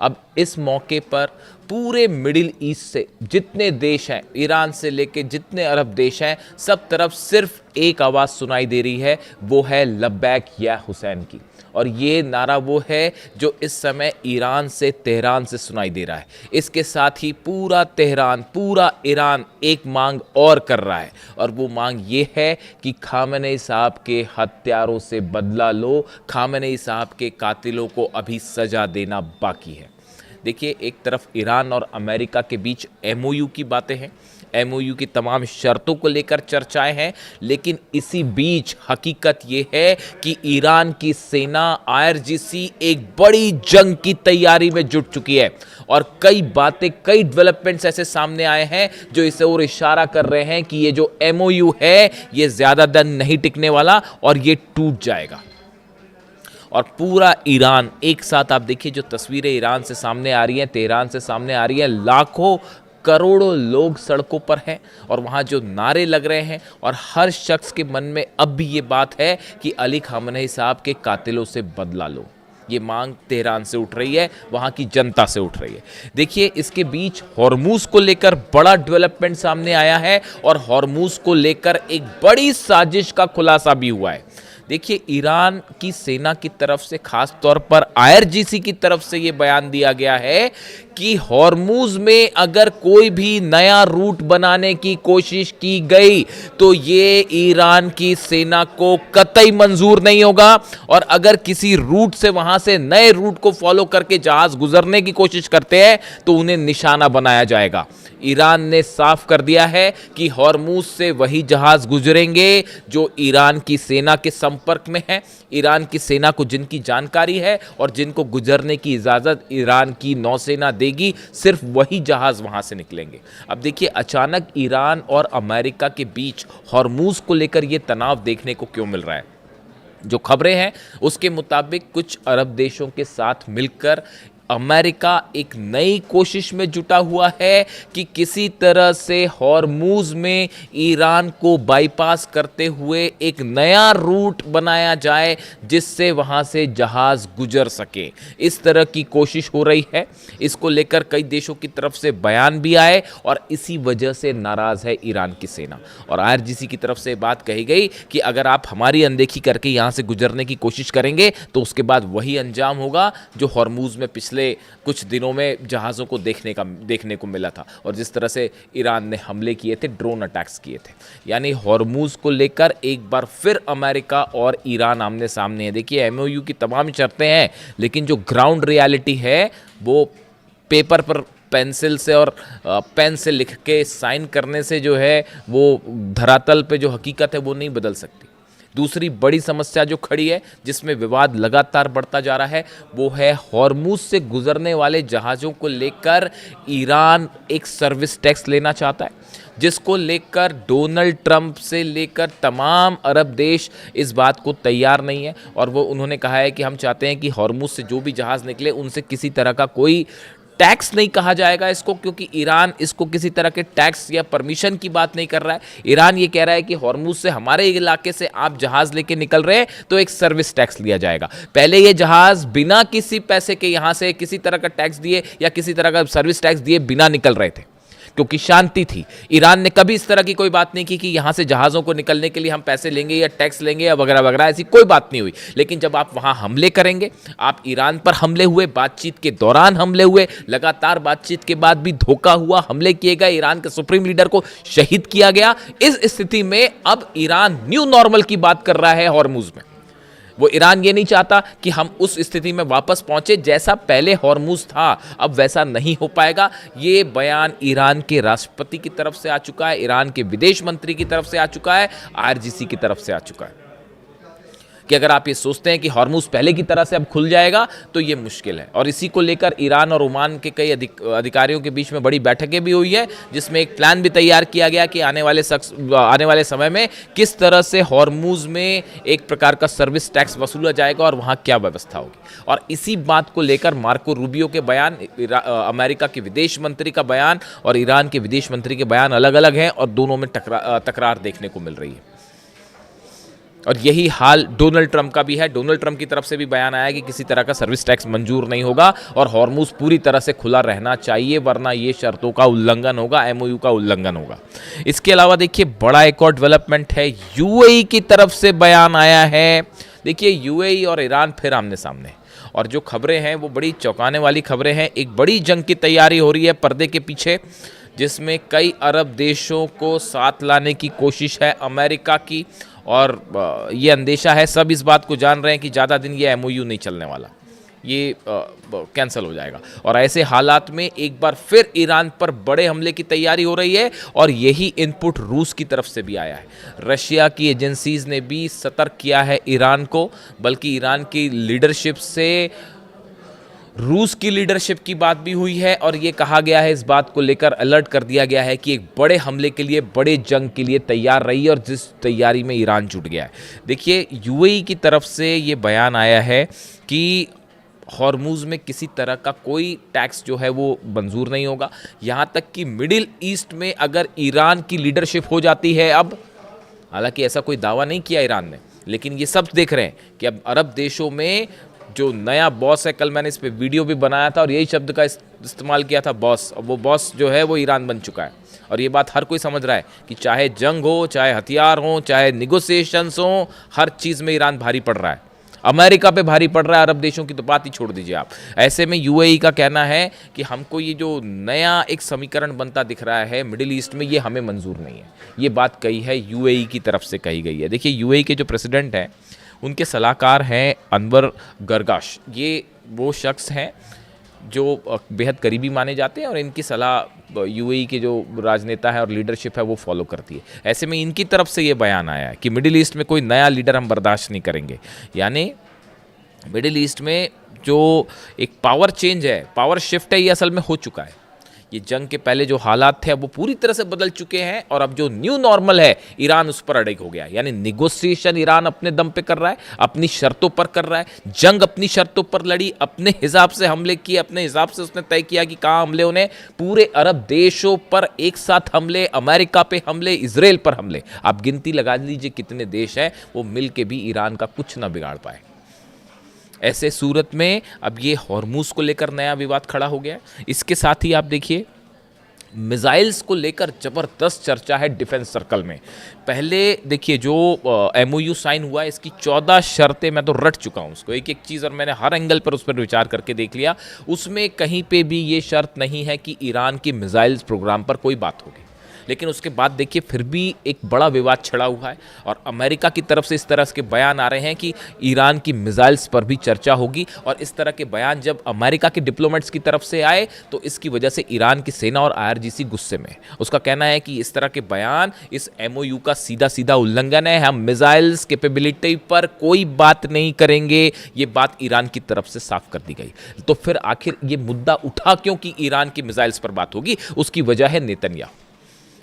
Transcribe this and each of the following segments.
अब इस मौके पर पूरे मिडिल ईस्ट से जितने देश हैं, ईरान से लेके जितने अरब देश हैं, सब तरफ सिर्फ एक आवाज़ सुनाई दे रही है, वो है लब्बैक या हुसैन की। और ये नारा वो है जो इस समय ईरान से, तेहरान से सुनाई दे रहा है। इसके साथ ही पूरा तेहरान, पूरा ईरान एक मांग और कर रहा है, और वो मांग ये है कि खामेनेई साहब के हत्यारों से बदला लो, खामेनेई साहब के कातिलों को अभी सजा देना बाकी है। देखिए, एक तरफ ईरान और अमेरिका के बीच एमओयू की बातें हैं, एमओयू की तमाम शर्तों को लेकर चर्चाएं हैं, लेकिन इसी बीच हकीकत ये है कि ईरान की सेना आईआरजीसी एक बड़ी जंग की तैयारी में जुट चुकी है, और कई बातें, कई डेवलपमेंट्स ऐसे सामने आए हैं जो इसे और इशारा कर रहे हैं कि ये जो एमओयू है ये ज़्यादा दिन नहीं टिकने वाला और ये टूट जाएगा। और पूरा ईरान एक साथ, आप देखिए जो तस्वीरें ईरान से सामने आ रही हैं, तेहरान से सामने आ रही हैं, लाखों करोड़ों लोग सड़कों पर हैं और वहाँ जो नारे लग रहे हैं, और हर शख्स के मन में अब भी ये बात है कि अली खामेनेई साहब के कातिलों से बदला लो। ये मांग तेहरान से उठ रही है, वहाँ की जनता से उठ रही है। देखिए, इसके बीच हॉर्मूज को लेकर बड़ा डेवलपमेंट सामने आया है, और हॉर्मूज को लेकर एक बड़ी साजिश का खुलासा भी हुआ है। देखिए, ईरान की सेना की तरफ से, खास तौर पर आईआरजीसी की तरफ से ये बयान दिया गया है कि हॉर्मूज में अगर कोई भी नया रूट बनाने की कोशिश की गई तो ये ईरान की सेना को कतई मंजूर नहीं होगा, और अगर किसी रूट से, वहां से नए रूट को फॉलो करके जहाज गुजरने की कोशिश करते हैं तो उन्हें निशाना बनाया जाएगा। ईरान ने साफ कर दिया है कि हॉर्मूज से वही जहाज गुजरेंगे जो ईरान की सेना के संपर्क में है, ईरान की सेना को जिनकी जानकारी है और जिनको गुजरने की इजाजत ईरान की नौसेना देगी, सिर्फ वही जहाज वहां से निकलेंगे। अब देखिए, अचानक ईरान और अमेरिका के बीच हॉर्मूज को लेकर यह तनाव देखने को क्यों मिल रहा है? जो खबरें हैं उसके मुताबिक कुछ अरब देशों के साथ मिलकर अमेरिका एक नई कोशिश में जुटा हुआ है कि किसी तरह से हॉर्मूज में ईरान को बाईपास करते हुए एक नया रूट बनाया जाए जिससे वहां से जहाज गुजर सके। इस तरह की कोशिश हो रही है। इसको लेकर कई देशों की तरफ से बयान भी आए, और इसी वजह से नाराज है ईरान की सेना। और आईआरजीसी की तरफ से बात कही गई कि अगर आप हमारी अनदेखी करके यहां से गुजरने की कोशिश करेंगे तो उसके बाद वही अंजाम होगा जो हॉर्मूज में पिछले कुछ दिनों में जहाज़ों को देखने को मिला था, और जिस तरह से ईरान ने हमले किए थे, ड्रोन अटैक्स किए थे। यानी हॉर्मूज को लेकर एक बार फिर अमेरिका और ईरान आमने सामने है। देखिए, एमओयू की तमाम शर्तें हैं, लेकिन जो ग्राउंड रियलिटी है वो पेपर पर पेंसिल से और पेन से लिख के साइन करने से जो है, वो धरातल पे जो हकीकत है वो नहीं बदल सकती। दूसरी बड़ी समस्या जो खड़ी है, जिसमें विवाद लगातार बढ़ता जा रहा है, वो है हॉर्मूज से गुजरने वाले जहाज़ों को लेकर ईरान एक सर्विस टैक्स लेना चाहता है, जिसको लेकर डोनाल्ड ट्रंप से लेकर तमाम अरब देश इस बात को तैयार नहीं है। और वो उन्होंने कहा है कि हम चाहते हैं कि हॉर्मूज से जो भी जहाज़ निकले उनसे किसी तरह का कोई टैक्स नहीं कहा जाएगा इसको, क्योंकि ईरान इसको किसी तरह के टैक्स या परमिशन की बात नहीं कर रहा है। ईरान ये कह रहा है कि हॉर्मूज से, हमारे इलाके से आप जहाज लेके निकल रहे हैं तो एक सर्विस टैक्स लिया जाएगा। पहले ये जहाज बिना किसी पैसे के यहां से किसी तरह का टैक्स दिए या किसी तरह का सर्विस टैक्स दिए बिना निकल रहे थे, क्योंकि शांति थी। ईरान ने कभी इस तरह की कोई बात नहीं की कि यहां से जहाज़ों को निकलने के लिए हम पैसे लेंगे या टैक्स लेंगे या वगैरह वगैरह, ऐसी कोई बात नहीं हुई। लेकिन जब आप वहां हमले करेंगे, आप ईरान पर हमले हुए, बातचीत के दौरान हमले हुए, लगातार बातचीत के बाद भी धोखा हुआ, हमले किए गए, ईरान के सुप्रीम लीडर को शहीद किया गया। इस स्थिति में अब ईरान न्यू नॉर्मल की बात कर रहा है हॉर्मूज में। वो ईरान ये नहीं चाहता कि हम उस स्थिति में वापस पहुंचे जैसा पहले हॉर्मूज था, अब वैसा नहीं हो पाएगा। ये बयान ईरान के राष्ट्रपति की तरफ से आ चुका है, ईरान के विदेश मंत्री की तरफ से आ चुका है, आईआरजीसी की तरफ से आ चुका है कि अगर आप ये सोचते हैं कि हॉर्मूज पहले की तरह से अब खुल जाएगा तो ये मुश्किल है। और इसी को लेकर ईरान और ओमान के कई अधिकारियों के बीच में बड़ी बैठकें भी हुई है, जिसमें एक प्लान भी तैयार किया गया कि आने वाले समय में किस तरह से हॉर्मूज में एक प्रकार का सर्विस टैक्स वसूला जाएगा और वहाँ क्या व्यवस्था होगी। और इसी बात को लेकर मार्को रूबियो के बयान, अमेरिका के विदेश मंत्री का बयान और ईरान के विदेश मंत्री के बयान अलग अलग हैं, और दोनों में तकरार देखने को मिल रही है। और यही हाल डोनाल्ड ट्रंप का भी है। डोनाल्ड ट्रंप की तरफ से भी बयान आया है कि किसी तरह का सर्विस टैक्स मंजूर नहीं होगा और हॉर्मुज पूरी तरह से खुला रहना चाहिए, वरना ये शर्तों का उल्लंघन होगा, एमओयू का उल्लंघन होगा। इसके अलावा देखिए बड़ा एक और डेवलपमेंट है, यूएई की तरफ से बयान आया है। देखिए यूएई और ईरान फिर आमने सामने, और जो खबरें हैं वो बड़ी चौंकाने वाली खबरें हैं। एक बड़ी जंग की तैयारी हो रही है पर्दे के पीछे, जिसमें कई अरब देशों को साथ लाने की कोशिश है अमेरिका की, और ये अंदेशा है, सब इस बात को जान रहे हैं कि ज़्यादा दिन ये एमओयू नहीं चलने वाला, ये कैंसिल हो जाएगा। और ऐसे हालात में एक बार फिर ईरान पर बड़े हमले की तैयारी हो रही है, और यही इनपुट रूस की तरफ से भी आया है। रशिया की एजेंसीज ने भी सतर्क किया है ईरान को, बल्कि ईरान की लीडरशिप से रूस की लीडरशिप की बात भी हुई है, और ये कहा गया है, इस बात को लेकर अलर्ट कर दिया गया है कि एक बड़े हमले के लिए, बड़े जंग के लिए तैयार रही है, और जिस तैयारी में ईरान जुट गया है। देखिए यूएई की तरफ से ये बयान आया है कि हॉर्मुज में किसी तरह का कोई टैक्स जो है वो मंजूर नहीं होगा, यहाँ तक कि मिडिल ईस्ट में अगर ईरान की लीडरशिप हो जाती है अब, हालांकि ऐसा कोई दावा नहीं किया ईरान ने, लेकिन ये सब देख रहे हैं कि अब अरब देशों में जो नया बॉस है, कल मैंने इस पे वीडियो भी बनाया था और यही शब्द का इस्तेमाल किया था, बॉस। और वो बॉस जो है वो ईरान बन चुका है, और ये बात हर कोई समझ रहा है कि चाहे जंग हो, चाहे हथियार हो, चाहे निगोसिएशंस हो, हर चीज़ में ईरान भारी पड़ रहा है। अमेरिका पे भारी पड़ रहा है, अरब देशों की तो बात ही छोड़ दीजिए आप। ऐसे में यूएई का कहना है कि हमको ये जो नया एक समीकरण बनता दिख रहा है मिडिल ईस्ट में, ये हमें मंजूर नहीं है। ये बात कही है यूएई की तरफ से कही गई है। देखिए यूएई के जो प्रेसिडेंट हैं, उनके सलाहकार हैं अनवर गर्गाश। ये वो शख्स हैं जो बेहद करीबी माने जाते हैं, और इनकी सलाह यूएई के जो राजनेता है और लीडरशिप है वो फॉलो करती है। ऐसे में इनकी तरफ से ये बयान आया है कि मिडिल ईस्ट में कोई नया लीडर हम बर्दाश्त नहीं करेंगे। यानी मिडिल ईस्ट में जो एक पावर चेंज है, पावर शिफ्ट है, ये असल में हो चुका है। ये जंग के पहले जो हालात थे वो पूरी तरह से बदल चुके हैं, और अब जो न्यू नॉर्मल है ईरान उस पर अड़िग हो गया। यानी निगोसिएशन ईरान अपने दम पे कर रहा है, अपनी शर्तों पर कर रहा है, जंग अपनी शर्तों पर लड़ी, अपने हिसाब से हमले किए, अपने हिसाब से उसने तय किया कि कहाँ हमले होने। पूरे अरब देशों पर एक साथ हमले, अमेरिका पे हमले, इजराइल पर हमले। आप गिनती लगा लीजिए कितने देश हैं, वो मिल के भी ईरान का कुछ ना बिगाड़ पाए। ऐसे सूरत में अब ये हॉर्मुज को लेकर नया विवाद खड़ा हो गया। इसके साथ ही आप देखिए मिसाइल्स को लेकर ज़बरदस्त चर्चा है डिफेंस सर्कल में। पहले देखिए जो एमओयू साइन हुआ है, इसकी 14 शर्तें मैं तो रट चुका हूँ उसको, एक एक चीज़, और मैंने हर एंगल पर उस पर विचार करके देख लिया। उसमें कहीं पे भी ये शर्त नहीं है कि ईरान की मिसाइल्स प्रोग्राम पर कोई बात होगी। लेकिन उसके बाद देखिए फिर भी एक बड़ा विवाद छिड़ा हुआ है, और अमेरिका की तरफ से इस तरह के बयान आ रहे हैं कि ईरान की मिसाइल्स पर भी चर्चा होगी। और इस तरह के बयान जब अमेरिका के डिप्लोमेट्स की तरफ से आए तो इसकी वजह से ईरान की सेना और आईआरजीसी गुस्से में। उसका कहना है कि इस तरह के बयान इस एमओयू का सीधा सीधा उल्लंघन है, हम मिसाइल्स कैपेबिलिटी पर कोई बात नहीं करेंगे। ये बात ईरान की तरफ से साफ कर दी गई। तो फिर आखिर ये मुद्दा उठा क्यों कि ईरान की मिसाइल्स पर बात होगी? उसकी वजह है नेतन्याहू,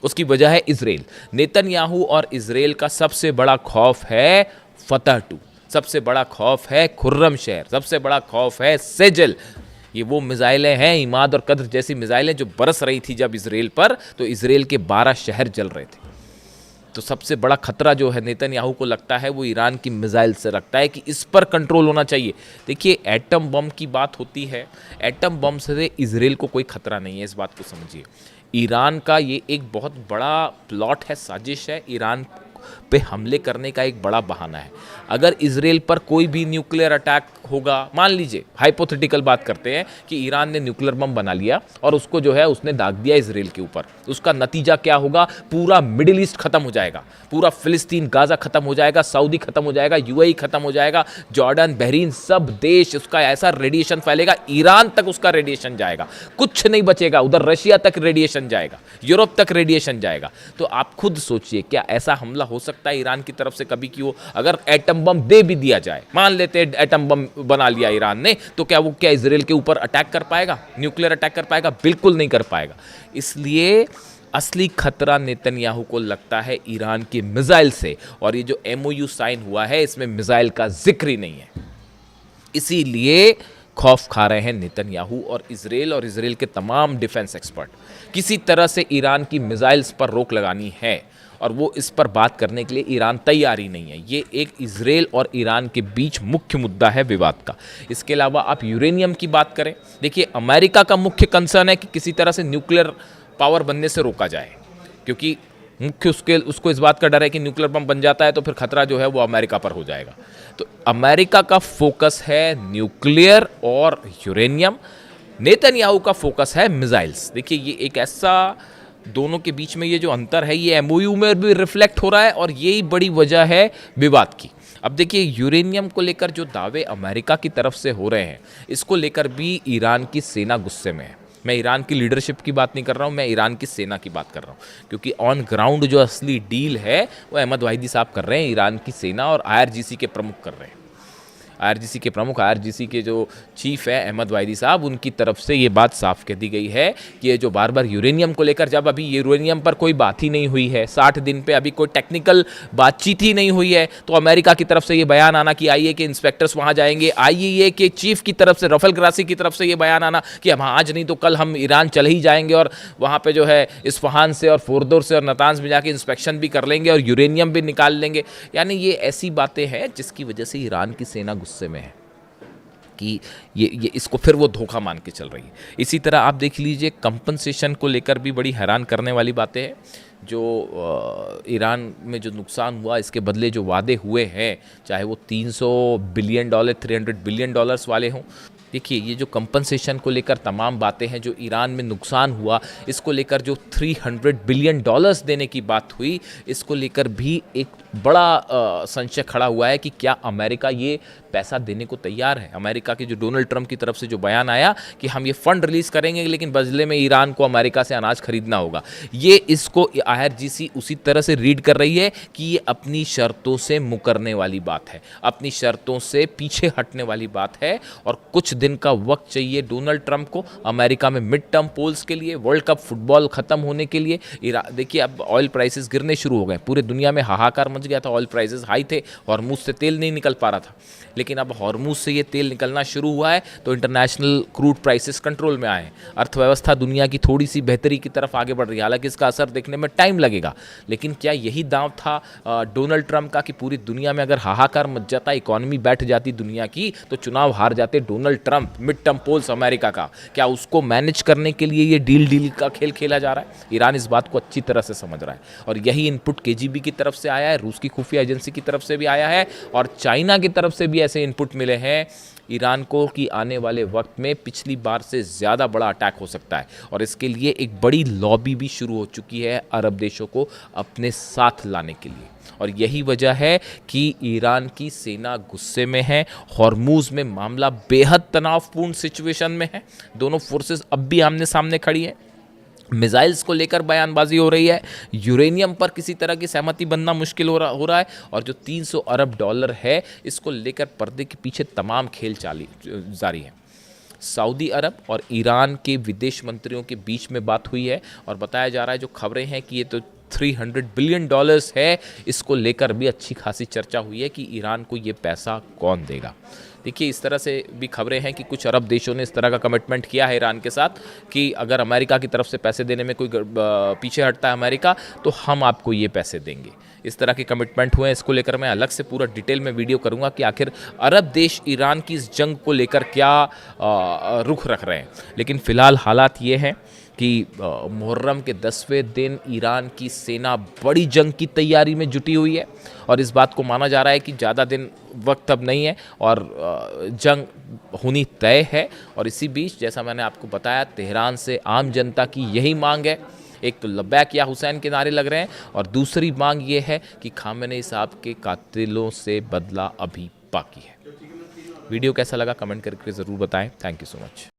उसकी वजह है इजराइल। नेतन्याहू और इजराइल का सबसे बड़ा खौफ है फतह 2, सबसे बड़ा खौफ है खुर्रम शहर, सबसे बड़ा खौफ है सेजल। ये वो मिसाइलें हैं, इमाद और कद्र जैसी मिसाइलें जो बरस रही थी जब इजराइल पर, तो इजराइल के 12 शहर जल रहे थे। तो सबसे बड़ा खतरा जो है नेतन्याहू को लगता है वो ईरान की मिसाइल से रखता है कि इस पर कंट्रोल होना चाहिए। देखिए एटम बम की बात होती है, एटम बम से इजराइल को कोई खतरा नहीं है, इस बात को समझिए। ईरान का ये एक बहुत बड़ा प्लॉट है, साजिश है, ईरान पे हमले करने का एक बड़ा बहाना है। अगर इजराइल पर कोई भी न्यूक्लियर अटैक होगा, मान लीजिए हाइपोथेटिकल बात करते हैं कि ईरान ने न्यूक्लियर बम बना लिया और उसको जो है उसने दाग दिया इजराइल के ऊपर, उसका नतीजा क्या होगा? पूरा मिडिल ईस्ट खत्म हो जाएगा, पूरा फिलिस्तीन गाजा खत्म हो जाएगा, सऊदी खत्म हो जाएगा, यूएई खत्म हो जाएगा, जॉर्डन, बहरीन, सब देश, उसका ऐसा रेडिएशन फैलेगा, ईरान तक उसका रेडिएशन जाएगा, कुछ नहीं बचेगा। उधर रशिया तक रेडिएशन जाएगा, यूरोप तक रेडिएशन जाएगा। तो आप खुद सोचिए, क्या ऐसा हमला हो सकता है ईरान की तरफ से कभी कि वो अगर एटम बम दे भी दिया जाए, मान लेते हैं एटम बम बना लिया ईरान ने, तो क्या इजराइल के ऊपर अटैक कर पाएगा, न्यूक्लियर अटैक कर पाएगा? बिल्कुल नहीं कर पाएगा। इसलिए असली खतरा नेतन्याहू को लगता है ईरान की मिसाइल से, और ये जो एमओयू साइन हुआ है इसमें मिसाइल का जिक्र ही नहीं है। इसीलिए खौफ खा रहे हैं नेतन्याहू और इजराइल के तमाम डिफेंस एक्सपर्ट। किसी तरह से ईरान की मिसाइल्स पर रोक लगानी है, और वो इस पर बात करने के लिए ईरान तैयार ही नहीं है। ये एक इजराइल और ईरान के बीच मुख्य मुद्दा है विवाद का। इसके अलावा आप यूरेनियम की बात करें, देखिए अमेरिका का मुख्य कंसर्न है कि किसी तरह से न्यूक्लियर पावर बनने से रोका जाए, क्योंकि मुख्य उसको इस बात का डर है कि न्यूक्लियर बम बन जाता है तो फिर खतरा जो है वो अमेरिका पर हो जाएगा। तो अमेरिका का फोकस है न्यूक्लियर और यूरेनियम, नेतन्याहू का फोकस है मिसाइल्स। देखिए ये एक ऐसा, दोनों के बीच में ये जो अंतर है ये एमओयू में भी रिफ्लेक्ट हो रहा है और यही बड़ी वजह है विवाद की। अब देखिए यूरेनियम को लेकर जो दावे अमेरिका की तरफ से हो रहे हैं, इसको लेकर भी ईरान की सेना गुस्से में है। मैं ईरान की लीडरशिप की बात नहीं कर रहा हूँ, मैं ईरान की सेना की बात कर रहा हूँ, क्योंकि ऑन ग्राउंड जो असली डील है वो अहमद वाहिदी साहब कर रहे हैं, ईरान की सेना और आईआरजीसी के प्रमुख कर रहे हैं। आईआरजीसी के प्रमुख, आईआरजीसी के जो चीफ है अहमद वाहिदी साहब, उनकी तरफ से ये बात साफ कह दी गई है कि ये जो बार बार यूरेनियम को लेकर, जब अभी यूरेनियम पर कोई बात ही नहीं हुई है, 60 दिन पे अभी कोई टेक्निकल बातचीत ही नहीं हुई है, तो अमेरिका की तरफ से ये बयान आना कि आईए के इंस्पेक्टर्स वहाँ जाएंगे, आईए के चीफ की तरफ से रफल ग्रासी की तरफ से ये बयान आना कि हम आज नहीं तो कल हम ईरान चले ही जाएंगे और वहाँ पे जो है इस्फहान से और फोरदोर से और नतांज में जाके इंस्पेक्शन भी कर लेंगे और यूरेनियम भी निकाल लेंगे। यानी ये ऐसी बातें हैं जिसकी वजह से ईरान की सेना गुस्से में है कि ये इसको फिर वो धोखा मान के चल रही है। इसी तरह आप देख लीजिए कंपनसेशन को लेकर भी बड़ी हैरान करने वाली बातें हैं। जो ईरान में जो नुकसान हुआ, इसके बदले जो वादे हुए हैं, चाहे वो 300 बिलियन डॉलर 300 बिलियन डॉलर्स वाले हों, देखिए ये जो कंपनसेशन को लेकर तमाम बातें हैं, जो ईरान में नुकसान हुआ इसको लेकर जो 300 बिलियन डॉलर्स देने की बात हुई, इसको लेकर भी एक बड़ा संशय खड़ा हुआ है कि क्या अमेरिका ये पैसा देने को तैयार है। अमेरिका के जो डोनाल्ड ट्रंप की तरफ से जो बयान आया कि हम ये फंड रिलीज़ करेंगे लेकिन बदले में ईरान को अमेरिका से अनाज खरीदना होगा, ये इसको आईआरजीसी उसी तरह से रीड कर रही है कि ये अपनी शर्तों से मुकरने वाली बात है, अपनी शर्तों से पीछे हटने वाली बात है और कुछ दिन का वक्त चाहिए डोनाल्ड ट्रंप को अमेरिका में मिड टर्म पोल्स के लिए, वर्ल्ड कप फुटबॉल खत्म होने के लिए। देखिए अब ऑयल प्राइसेस गिरने शुरू हो गए, पूरे दुनिया में हाहाकार मच गया था, ऑयल प्राइसेस हाई थे, हॉर्मूज से तेल नहीं निकल पा रहा था, लेकिन अब हॉर्मूज से ये तेल निकलना शुरू हुआ है तो इंटरनेशनल क्रूड प्राइसेस कंट्रोल में आए हैं। अर्थव्यवस्था दुनिया की थोड़ी सी बेहतरी की तरफ आगे बढ़ रही है, हालांकि इसका असर देखने में टाइम लगेगा, लेकिन क्या यही दांव था डोनाल्ड ट्रंप का कि पूरी दुनिया में अगर हाहाकार मच जाता, इकोनॉमी बैठ जाती दुनिया की, तो चुनाव हार जाते Donald Trump, mid term polls America का। क्या उसको मैनेज करने के लिए ये डील का खेल खेला जा रहा है? ईरान इस बात को अच्छी तरह से समझ रहा है और यही इनपुट केजीबी की तरफ से आया है, रूस की खुफिया एजेंसी की तरफ से भी आया है और चाइना की तरफ से भी ऐसे इनपुट मिले हैं ईरान को कि आने वाले वक्त में पिछली बार से ज़्यादा बड़ा अटैक हो सकता है और इसके लिए एक बड़ी लॉबी भी शुरू हो चुकी है अरब देशों को अपने साथ लाने के लिए। और यही वजह है कि ईरान की सेना गुस्से में है, हॉर्मूज में मामला बेहद तनावपूर्ण सिचुएशन में है, दोनों फोर्सेस अब भी आमने सामने खड़ी है, मिसाइल्स को लेकर बयानबाजी हो रही है, यूरेनियम पर किसी तरह की सहमति बनना मुश्किल हो रहा है और जो 300 अरब डॉलर है इसको लेकर पर्दे के पीछे तमाम खेल जारी है। सऊदी अरब और ईरान के विदेश मंत्रियों के बीच में बात हुई है और बताया जा रहा है, जो खबरें हैं कि ये तो 300 बिलियन डॉलर्स है, इसको लेकर भी अच्छी खासी चर्चा हुई है कि ईरान को ये पैसा कौन देगा। देखिए इस तरह से भी खबरें हैं कि कुछ अरब देशों ने इस तरह का कमिटमेंट किया है ईरान के साथ कि अगर अमेरिका की तरफ से पैसे देने में कोई पीछे हटता है अमेरिका, तो हम आपको ये पैसे देंगे। इस तरह के कमिटमेंट हुए हैं। इसको लेकर मैं अलग से पूरा डिटेल में वीडियो करूंगा कि आखिर अरब देश ईरान की इस जंग को लेकर क्या रुख रख रहे हैं। लेकिन फ़िलहाल हालात ये हैं कि मुहर्रम के 10वें दिन ईरान की सेना बड़ी जंग की तैयारी में जुटी हुई है और इस बात को माना जा रहा है कि ज़्यादा दिन वक्त अब नहीं है और जंग होनी तय है। और इसी बीच जैसा मैंने आपको बताया, तेहरान से आम जनता की यही मांग है, एक तो लब्बैक या हुसैन के नारे लग रहे हैं और दूसरी मांग ये है कि खामेनेई साहब के कातिलों से बदला अभी बाकी है। वीडियो कैसा लगा कमेंट करके ज़रूर बताएं। Thank you so much.